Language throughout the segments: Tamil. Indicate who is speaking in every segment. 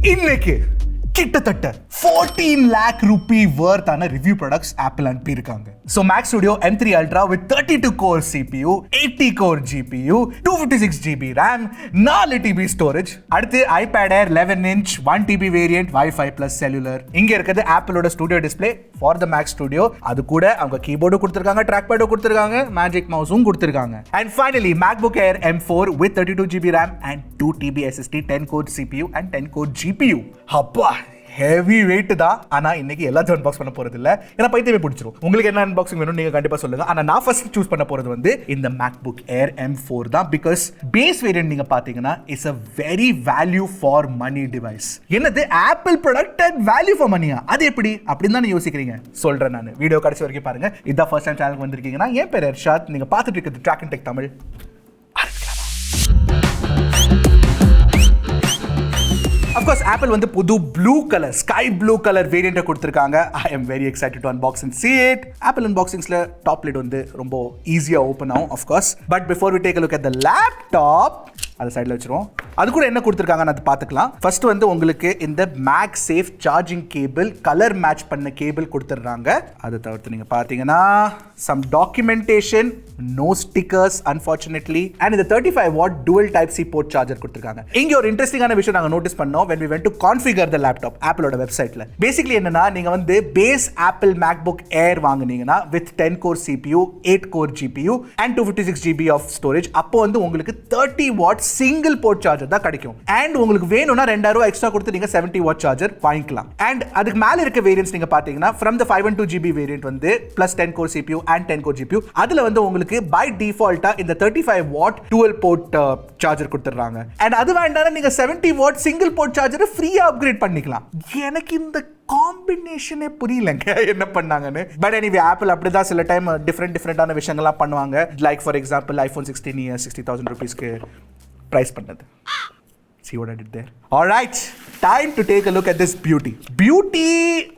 Speaker 1: இன்னைக்கு கிட்டத்தட்ட 14 lakh rupee worth ஆன ரிவ்யூ ப்ராடக்ட்ஸ் ஆப்பிள் அனுப்பியிருக்காங்க. So Mac Studio M3 Ultra with 32 core CPU, 80 core GPU, 256 GB RAM, 4 TB storage. அடுத்து iPad Air 11 inch 1 TB variant Wi-Fi plus cellular. இங்க இருக்குது ஆப்பிளோட studio display for the Mac Studio. அது கூட அவங்க கீபோர்டு கொடுத்திருக்காங்க, ட்ராக் பேடும் கொடுத்திருக்காங்க, மேஜிக் மவுஸும் கொடுத்திருக்காங்க. And finally MacBook Air M4 with 32 GB RAM and 2 TB SSD, 10 core CPU and 10 core GPU. அப்பா ஹெவி வெயிட் தான். ஆனா இன்னைக்கு எல்லாத்தையும் அன்பாக்ஸ் பண்ண போறது இல்ல, ஏன்னா பைத்தியமே பிடிச்சிரும். உங்களுக்கு என்ன அன்பாக்சிங் வேணும் நீங்க கண்டிப்பா சொல்லுங்க. ஆனா நான் ஃபர்ஸ்ட் சூஸ் பண்ண போறது வந்து இந்த MacBook Air M4 தான். பிகாஸ் பேஸ் வேரியன்ட் நீங்க பாத்தீங்கன்னா it's a very value for money device. என்னது apple product and value for மணியா? அது எப்படி அப்படின்னு தான் யோசிக்கிறீங்க. சொல்றேன் நான். வீடியோ கடைசி வரைக்கும் பாருங்க. இதான் ஃபர்ஸ்ட் டைம் சேனலுக்கு வந்திருக்கீங்கன்னா என் பேர் ஹர்ஷாத். நீங்க பார்த்துட்டு இருக்கிறது Trakin Tech Tamil. Of course, Apple வந்து புது blue color, sky blue color variant கொடுத்திருக்காங்க. I am very excited to unbox and see it. Apple unboxingsல top lid வந்து ரொம்ப ஈஸியா ஓபன் ஆகும் of course. But before we take a look at the laptop, அது சைடுல வச்சிருவோம். அது கூட என்ன கொடுத்திருக்காங்கன்னு அது பார்த்துக்கலாம். ஃபர்ஸ்ட் வந்து உங்களுக்கு இந்த MagSafe charging cable colour match பண்ண கேபிள் கொடுத்துறாங்க. அதை தவிர்த்து நீங்க பார்த்தீங்கன்னா some documentation, no stickers unfortunately, and இந்த 35 watt dual type C port charger கொடுத்திருக்காங்க. இங்க ஒரு இன்ட்ரஸ்டிங்கான விஷயம் நாங்க நோட்டீஸ் பண்ணோம் when we went to configure the laptop ஆப்பிளோட வெப்சைட்ல. பேசிக்கலி என்னன்னா நீங்க வந்து பேஸ் ஆப்பிள் MacBook Air வாங்குனீங்கன்னா with 10 core CPU, 8 core GPU and 256 GB of storage, அப்போ வந்து உங்களுக்கு 30 watt single port charger தான் கிடைக்கும். And உங்களுக்கு வேணும்னா 2000 எக்ஸ்ட்ரா கொடுத்து நீங்க 70 watt charger வாங்கிக்கலாம். And அதுக்கு மேல இருக்க வேரியன்ட்ஸ் நீங்க பாத்தீங்கன்னா from the 512 GB variant வந்து plus 10 core CPU and 10 core GPU, அதுல வந்து உங்களுக்கு by default இந்த 35 watt dual port charger கொடுத்துறாங்க. And அது வேண்டாம்னா நீங்க 70 watt single port charger ஃப்ரீயா அப்கிரேட் பண்ணிக்கலாம். எனக்கு இந்த காம்பினேஷனே புரியலங்க என்ன பண்ணாங்கன்னு. பட் எனிவே ஆப்பிள் அப்படிதான் சில டைம் டிஃப்ரெண்டான விஷயங்கள்லாம் பண்ணுவாங்க. லைக் ஃபார் எக்ஸாம்பிள் iPhone 16 60,000 rupeesக்கு பிரைஸ் பண்ணது. See what I did there? All right, time to take a look at this beauty. Beauty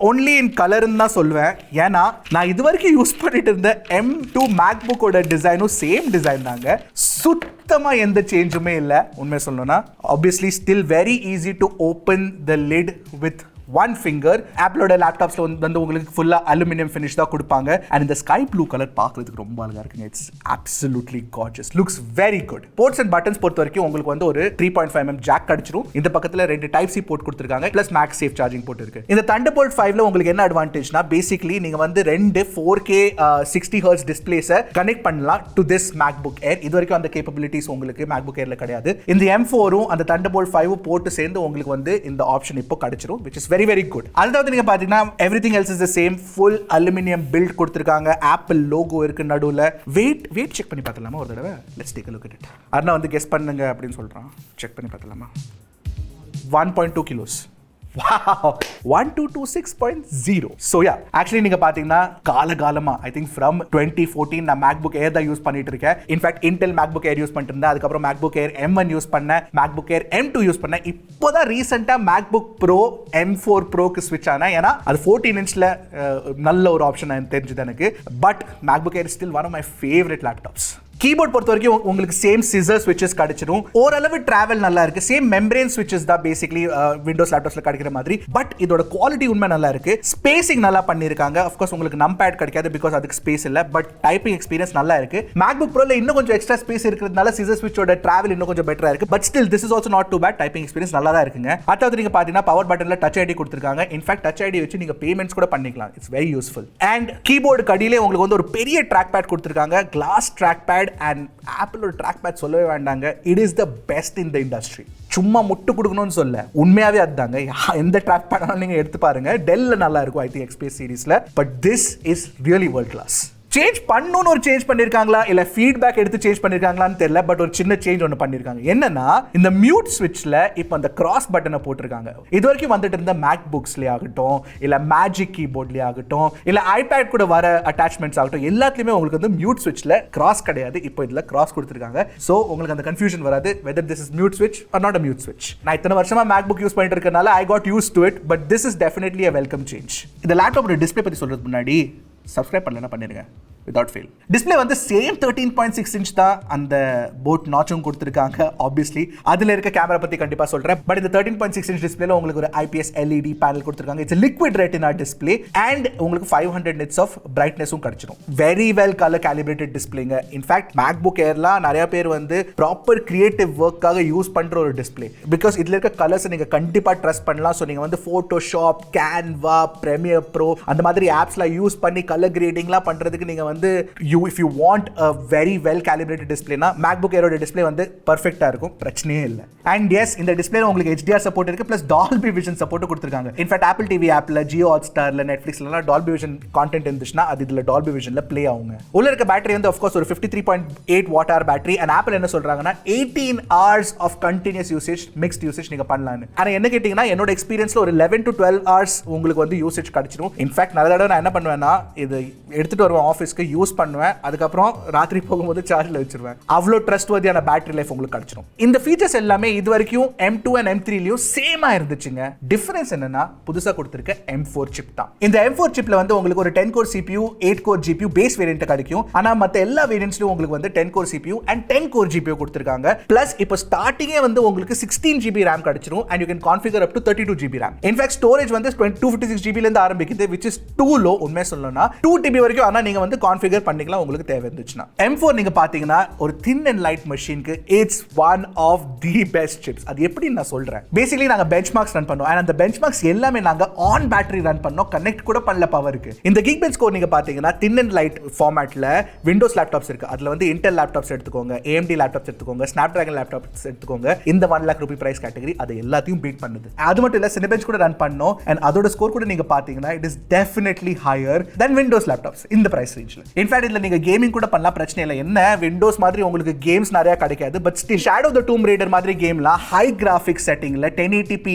Speaker 1: only in color ன்னு தான் சொல்வேன். ஏன்னா நான் இதுவரைக்கும் யூஸ் பண்ணிட்டு இருந்த M2 MacBook ஓட டிசைனும் சேம் டிசைன் தாங்க. சுத்தமா எந்த சேஞ்சுமே இல்லை உண்மையை சொல்லணும்னா. Obviously still very easy to open the lid with one finger. ஆப்பிளோட லேப்டாப்ஸ்ல வந்து உங்களுக்கு ஃபுல்லா அலுமினியம் ஃபினிஷ் தான் கொடுப்பாங்க. அண்ட் இந்த ஸ்கை ப்ளூ கலர் பார்க்கிறதுக்கு ரொம்ப அழகா இருக்குங்க. It's absolutely gorgeous, looks very good. Ports and buttons பொறுத்த வரைக்கும் உங்களுக்கு வந்து ஒரு 3.5mm ஜாக் கிடைச்சிரும். இந்த பக்கத்துல 2 டைப் சி போர்ட் கொடுத்திருக்காங்க, plus MagSafe charging port இருக்கு. இந்த Thunderbolt 5ல உங்களுக்கு என்ன அட்வான்டேஜ்னா பேசிக்கலி நீங்க வந்து 2 4K 60 Hz டிஸ்ப்ளேஸை கனெக்ட் பண்ணலாம் டு திஸ் MacBook Air. இது வரைக்கும் அந்த கேப்பபிலிட்டிஸ் உங்களுக்கு MacBook Airல கிடையாது. இந்த M4ம் அந்த Thunderbolt 5 போர்ட் சேர்ந்து உங்களுக்கு வந்து இந்த ஆப்ஷன் இப்போ கிடைச்சிரும், which is very good. அதாவது நீங்க பாத்தீங்கன்னா everything else is the same. full aluminum build கொடுத்திருக்காங்க. ஆப்பிள் லோகோ இருக்கு நடுவுல. வெயிட் செக் பண்ணி பார்த்தலாமா ஒரு தடவை? let's take a look at it. அண்ணா வந்து கெஸ் பண்ணுங்க அப்படின்னு சொல்றான். செக் பண்ணி பார்த்தலாமா? 1.2 kilos. Wow, 1226.0. So yeah, actually நீங்க பாத்தீங்கன்னா காலகாலமா I think from 2014 நான் MacBook Air தான் யூஸ் பண்ணிட்டு இருக்கேன். In fact Intel MacBook Air use பண்ணிட்டு இருந்தேன். அதுக்கப்புறம் MacBook Air M1 யூஸ் பண்ணேன், MacBook Air M2 யூஸ் பண்ணேன். இப்போதான் ரீசெண்டா MacBook Pro M4 Proக்கு ஸ்விட்ச் ஆனேன். ஏன்னா அது 14 inchல நல்ல ஒரு ஆப்ஷன் தெரிஞ்சது எனக்கு. But MacBook Air is still one of my favorite laptops. Keyboard பொறுத்த வரைக்கும் உங்களுக்கு சேம் சிசர் ஸ்விட்சஸ் கிடைச்சிடும். ஓரளவு டிராவல் நல்லா இருக்கு. சேம் மெம்பரேன் ஸ்விட்சஸ் தான் பேசிக்கலி விண்டோஸ் லேப்டாப்ஸ்ல கிடைக்கிற மாதிரி. பட் இதோட குவாலிட்டி உண்மை நல்லா இருக்கு. ஸ்பேசிங் நல்லா பண்ணிருக்காங்க. ஆஃப் கோர்ஸ் உங்களுக்கு நம்பேட் கிடைக்காது பிகாஸ் அதுக்கு ஸ்பேஸ் இல்ல. பட் டைப்பிங் எக்ஸ்பீரியன்ஸ் நல்லா இருக்கு. MacBook Proல இன்னும் கொஞ்சம் எக்ஸ்ட்ரா ஸ்பேஸ் இருக்கிறதுனால சிசர் ஸ்விட்சோட டிராவல் இன்னும் கொஞ்சம் பெட்டரா இருக்கு. But still this is also not too bad. Typing experience நல்லா தான் இருக்குங்க. அதாவது நீங்க பாத்தீங்கன்னா பவர் பட்டன்ல டச் ஐடி கொடுத்திருக்காங்க. இன்ஃபேக்ட் டச் ஐடி வச்சு நீங்க பேமெண்ட்ஸ் கூட பண்ணிக்கலாம். It's very useful. And keyboard கடியிலே உங்களுக்கு வந்து ஒரு பெரிய ட்ராக் பேட் கொடுத்திருக்காங்க. கிளாஸ் ட்ராக் பேட் அண்ட் ஆப்பிளோட ட்ராக் பேட் சொல்லவே வேண்டாங்க. It is the best in the industry. சும்மா முட்டு கொடுக்கணும்னு சொல்ல, உண்மையாவே அதுதாங்க. எந்த ட்ராக் பேட் நீங்க எடுத்து பாருங்க. டெல்ல நல்லா இருக்கும் ஐ திங்க் XP சீரிஸ்ல. But this is really world class. Change பண்ணணும்னு ஒரு சேஞ்ச் பண்ணிருக்காங்களா இல்ல ஃபீட்பேக் எடுத்து சேஞ்ச் பண்ணிருக்காங்களான்னு தெரியல. பட் ஒரு சின்ன சேஞ்ச் ஒன்று பண்ணிருக்காங்க. என்னன்னா இந்த மியூட் ஸ்விட்ச்ல இப்போ அந்த கிராஸ் பட்டனை போட்டிருக்காங்க. இது வரைக்கும் வந்துட்டு இருந்த மேக்புக்ஸ்லயே ஆகட்டும், இல்ல மேஜிக் கீபோர்ட்லயே ஆகட்டும், இல்ல ஐபேட் கூட வர அட்டாச்மெண்ட்ஸ் ஆகட்டும், எல்லாத்துலயுமே உங்களுக்கு வந்து மியூட் ஸ்விட்ச்ல கிராஸ் கிடையாது. இப்போ இதுல கிராஸ் கொடுத்திருக்காங்க. சோ உங்களுக்கு அந்த கன்ஃபியூஷன் வராது whether this is mute switch or not a mute switch. நான் இத்தனை வருஷமா MacBook யூஸ் பண்ணிட்டு இருக்கறனால I got used to it, but this is definitely a welcome change. இந்த லேப்டாப்போட டிஸ்ப்ளே பத்தி சொல்றதுக்கு முன்னாடி சப்ஸ்கிரைப் பண்ணலனா பண்ணிருங்க. without fail. டிஸ்ப்ளே வந்து சேம் 13.6 inch தான் அந்த போட் நாச்சும் கொடுத்துருக்காங்க. ஆப்வியஸ்லி அதில் இருக்க கேமரா பற்றி கண்டிப்பாக சொல்கிறேன். பட் இந்த 13.6 inch டிஸ்பிளேல உங்களுக்கு ஒரு IPS LED பேனல் கொடுத்துருக்காங்க. It's liquid retina display and உங்களுக்கு 500 nits ஆஃப் பிரைட்னஸும் கிடைச்சிடும். வெரி வெல் கலர் கேலிபிரேட்டட் டிஸ்பிளேங்க. இன்ஃபேக்ட் மேக்புக் ஏர்லாம் நிறைய பேர் வந்து ப்ராப்பர் கிரியேட்டிவ் ஒர்க்காக யூஸ் பண்ணுற ஒரு டிஸ்பிளே. பிகாஸ் இதில் இருக்க கலர்ஸ் நீங்கள் கண்டிப்பாக ட்ரஸ்ட் பண்ணலாம். ஸோ நீங்கள் வந்து ஃபோட்டோஷாப், கேன்வா, ப்ரீமியர் ப்ரோ அந்த மாதிரி ஆப்ஸ்லாம் யூஸ் பண்ணி கலர் கிரேடிங்லாம் பண்ணுறதுக்கு நீங்கள் வந்து if you want a very well calibrated display na MacBook Air display வந்து perfect-ஆ இருக்கும், பிரச்சனையே இல்லை. And yes, இந்த டிஸ்பிளேல உங்களுக்கு HDR support இருக்கு, plus Dolby Vision support கொடுத்திருக்காங்க. இன்ஃபேக்ட் Apple TV ஆப்ல, Jio Hotstarல, Netflixல Dolby Vision content இருந்துச்சுன்னா அது இதுல Dolby Visionல ப்ளே ஆகுங்க. உள்ள இருக்க பேட்டரி வந்து of course ஒரு 53.8 watt hour battery. and Apple என்ன சொல்றாங்கன்னா 18 hours of continuous usage, mixed usage நீங்க பண்ணலாம்னு. ஆனா என்ன கேட்டீங்கன்னா என்னோட எக்ஸ்பீரியன்ஸ்ல ஒரு 11 to 12 hours உங்களுக்கு வந்து யூசேஜ் கிடைச்சிடும். இன்ஃபேக்ட் நல்ல தடவை நான் என்ன பண்ணுவேன்னா இது எடுத்துட்டு வருவேன் ஆஃபீஸ்க்கு, யூஸ் பண்ணுவேன், அதுக்கப்புறம் ராத்திரி போகும்போது சார்ஜில் வச்சிருவேன். அவ்வளோ ட்ரஸ்ட்வர்தியான பேட்டரி லைஃப் உங்களுக்கு கிடைச்சிடும். இந்த ஃபீச்சர்ஸ் எல்லாமே இது வரைக்கும் M2 and M3லயும் சேமா இருந்துச்சுங்க. டிஃபரன்ஸ் என்னன்னா புதுசா கொடுத்திருக்க M4 சிப் தான். இந்த M4 சிப்ல வந்து உங்களுக்கு ஒரு 10 core CPU, 8 core GPU base variant கிடைக்கும். ஆனா மத்த எல்லா வேரியன்ட்ஸ்லயும் உங்களுக்கு வந்து 10 core CPU and 10 core GPU கொடுத்திருக்காங்க. பிளஸ் இப்போ ஸ்டார்டிங்கே வந்து உங்களுக்கு 16 GB RAM கிடைச்சிடும் and you can configure up to 32 GB RAM. In fact storage வந்து 256 GB ல இருந்து ஆரம்பிக்குது, which is too low. உண்மையா சொல்லணும்னா 2 TB வரைக்கும் ஆனா நீங்க வந்து கான்ஃபிகர் பண்ணிக்கலாம் உங்களுக்கு தேவை இருந்துச்சுன்னா. M4 நீங்க பாத்தீங்கன்னா ஒரு thin and light machineக்கு it's one of the best chips. அது எப்படி நான் சொல்றேன், பேசிக்கலி நாங்க பெஞ்ச்மார்க்ஸ் ரன் பண்ணோம் and அந்த பெஞ்ச்மார்க்ஸ் எல்லாமே நாங்க ஆன் பேட்டரி ரன் பண்ணோம், கனெக்ட் கூட பண்ணல பவருக்கு. இந்த Geekbench Core நீங்க பாத்தீங்கன்னா thin and light ஃபார்மேட்ல விண்டோஸ் லேப்டாப்ஸ் இருக்கு. அதுல வந்து Intel லேப்டாப்ஸ் எடுத்துக்கோங்க, AMD லேப்டாப்ஸ் எடுத்துக்கோங்க, Snapdragon லேப்டாப்ஸ் எடுத்துக்கோங்க. இந்த 1 lakh rupee பிரைஸ் கேட்டகரி அது எல்லாத்தையும் பீட் பண்ணுது. அது மட்டும் இல்ல Cinebench கூட ரன் பண்ணோம் and அதோட ஸ்கோர் கூட நீங்க பாத்தீங்கன்னா it is definitely higher than Windows laptops இந்த பிரைஸ் ரேஞ்ச்ல. இன்ஃபேக்ட் இதுல நீங்க கேமிங் கூட பண்ணலாம், பிரச்சனை இல்லை. என்ன விண்டோஸ் மாதிரி உங்களுக்கு கேம்ஸ் நிறைய கிடைக்காது, but still shadow the dome rider மாதிரி கேம்லாம் ஹை கிராஃபிக்ஸ் செட்டிங்ல 1080p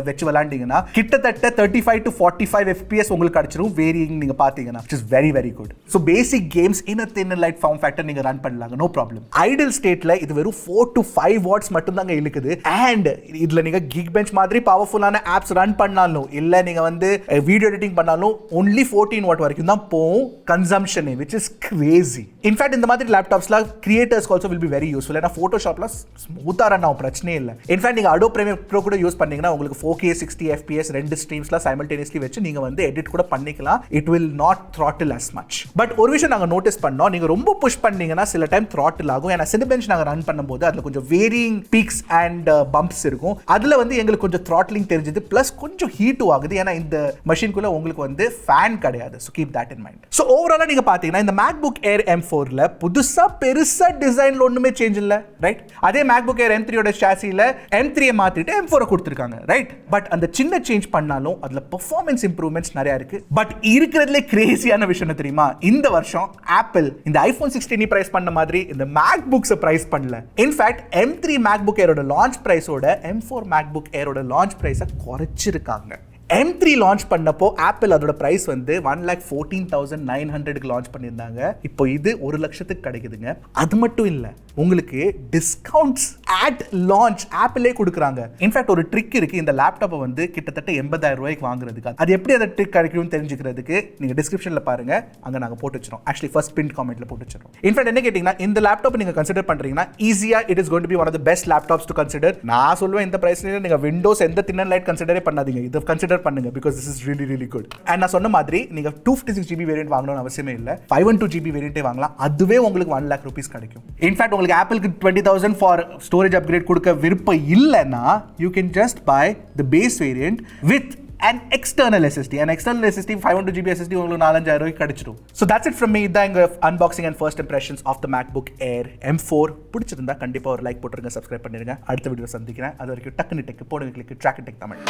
Speaker 1: வச்சு விளையாண்டீங்கன்னா கிட்டத்தட்ட 35 to 45 FPS உங்களுக்கு கிடைச்சிரும் வேரியிங் நீங்க பாத்தீங்கன்னா, which is very very good. so basic games in a thin and light form factor நீங்க ரன் பண்ணலாம், no problem. ஐடில் ஸ்டேட்ல இது வெறும் 4 to 5 watts மட்டும் தாங்க இழுக்குது. and இதுல நீங்க Geekbench மாதிரி பவர்ஃபுல்லான ஆப்ஸ் ரன் பண்ணாலும் இல்ல நீங்க வந்து வீடியோ எடிட்டிங் பண்ணாலும் only 14 watt வரைக்கும் தான் போகும் consumption, which is crazy. In fact இந்த மாதிரி லேப்டாப்ஸ்ல creators also will be very useful. ஏன்னா Photoshopல ஸ்மூத்தா ரன் ஆகும், பிரச்சனையே இல்லை. இன்ஃபேக்ட் நீங்க Adobe Premiere Pro கூட யூஸ் பண்ணீங்கன்னா உங்களுக்கு 4K 60 FPS ரெண்டு ஸ்ட்ரீம்ஸ்ல சைமல்டேனியஸ்லி வச்சு நீங்க வந்து எடிட் கூட பண்ணிக்கலாம். it will not throttle as much. But ஒரு விஷயம் நாங்க நோட்டீஸ் பண்ணோம், நீங்க ரொம்ப புஷ் பண்ணீங்கன்னா சில டைம் throttle ஆகும். ஏன்னா Cinebench நாங்க ரன் பண்ணும்போது அதுல கொஞ்சம் வேரியிங் பீக்ஸ் அண்ட் பம்ப்ஸ் இருக்கும். அதுல வந்து எங்களுக்கு கொஞ்சம் throttling தெரிஞ்சது, பிளஸ் கொஞ்சம் ஹீட்டும் ஆகுது. ஏன்னா இந்த மெஷின்குள்ள உங்களுக்கு வந்து ஃபேன் கிடையாது. so keep that in mind. so overall நீங்க பாத்தீங்கன்னா இந்த MacBook Air M4ல புதுசா பெருசா டிசைன்ல ஒண்ணுமே சேஞ்ச் இல்ல, ரைட்? அதே MacBook Air M3 ஓட ஷாசில M3 மாத்திட்டு M4 கொடுத்திருக்காங்க, ரைட்? பட் அந்த சின்ன சேஞ்ச் பண்ணாலும் அதுல பெர்ஃபார்மன்ஸ் இம்ப்ரூவ்மெண்ட்ஸ் நிறைய இருக்கு. பட் இருக்கிறதுலே கிரேசியான விஷயம் தெரியுமா, இந்த வருஷம் ஆப்பிள் இந்த iPhone 16 பிரைஸ் பண்ண மாதிரி இந்த MacBooks பிரைஸ் பண்ணல. இன்ஃபேக்ட் M3 MacBook Air ஓட லான்ச் பிரைஸோட M4 MacBook Air ஓட லான்ச் பிரைஸை குறைச்சிருக்காங்க. M3 லான்ச் பண்ணப்போ ஆப்பிள் அதோட பிரைஸ் வந்து 1,14,900 லான்ச் பண்ணியிருந்தாங்க. இப்போ இது 1 லட்சத்துக்கு கிடைக்குதுங்க. அது மட்டும் இல்ல, உங்களுக்கு டிஸ்கவுண்ட்ஸ் அட் லான்ச் ஆப்பிளே கொடுக்குறாங்க. இன்ஃபேக்ட் ஒரு ட்ரிக் இருக்கு, இந்த லேப்டாப்பை வந்து கிட்டத்தட்ட 80,000 ரூபாய்க்கு வாங்குறதுக்கு. அது எப்படி அந்த ட்ரிக் கிடைக்கும்னு தெரிஞ்சுக்கிறதுக்கு நீங்க டிஸ்கிரிப்ஷன்ல பாருங்க, அங்க நாங்க போட்டு வச்சிரோம். ஆக்சுவலி ஃபர்ஸ்ட் பின் காமெண்ட்ல போட்டு வச்சிரோம். இன்ஃபேக்ட் என்ன கேட்டீங்கன்னா இந்த லேப்டாப் நீங்க கன்சிடர் பண்றீங்கன்னா ஈஸியா it is going to be one of the best laptops to consider. நான் சொல்லுவேன் இந்த பிரைஸ்ல நீங்க விண்டோஸ் எந்த தின் அண்ட் லைட் கன்சிடரே பண்ணாதீங்க, இது கன்சிடர் பண்ணுங்க, because this is really really good. and நான் சொன்ன மாதிரி நீங்க 256 GB வேரியன்ட் வாங்கணும்னு அவசியமே இல்ல, 512 GB வேரியன்ட்டே வாங்கலாம். அதுவே உங்களுக்கு 1 lakh rupees கிடைக்கும். இன்ஃபேக்ட் உங்களுக்கு ஆப்பிளுக்கு 20,000 ஃபார் ஸ்டோரேஜ் அப்கிரேட் கொடுக்க விருப்பம் இல்லைன்னா you can just buy the base variant with an external SSD. An external SSD 512 GB SSD உங்களுக்கு 4,500 ரூபாய்க்கு கிடைச்சிடும். So that's it from me. இதான் எங்க unboxing and first impressions of the MacBook Air M4. பிடிச்சிருந்தா கண்டிப்பா ஒரு லைக் போட்டுருங்க, சப்ஸ்கிரைப் பண்ணிருங்க. அடுத்த வீடியோ சந்திக்கிறேன். அது வரைக்கும் டக்குனு டெக் போடுங்க, கிளிக் Trakin Tech தமிழ்.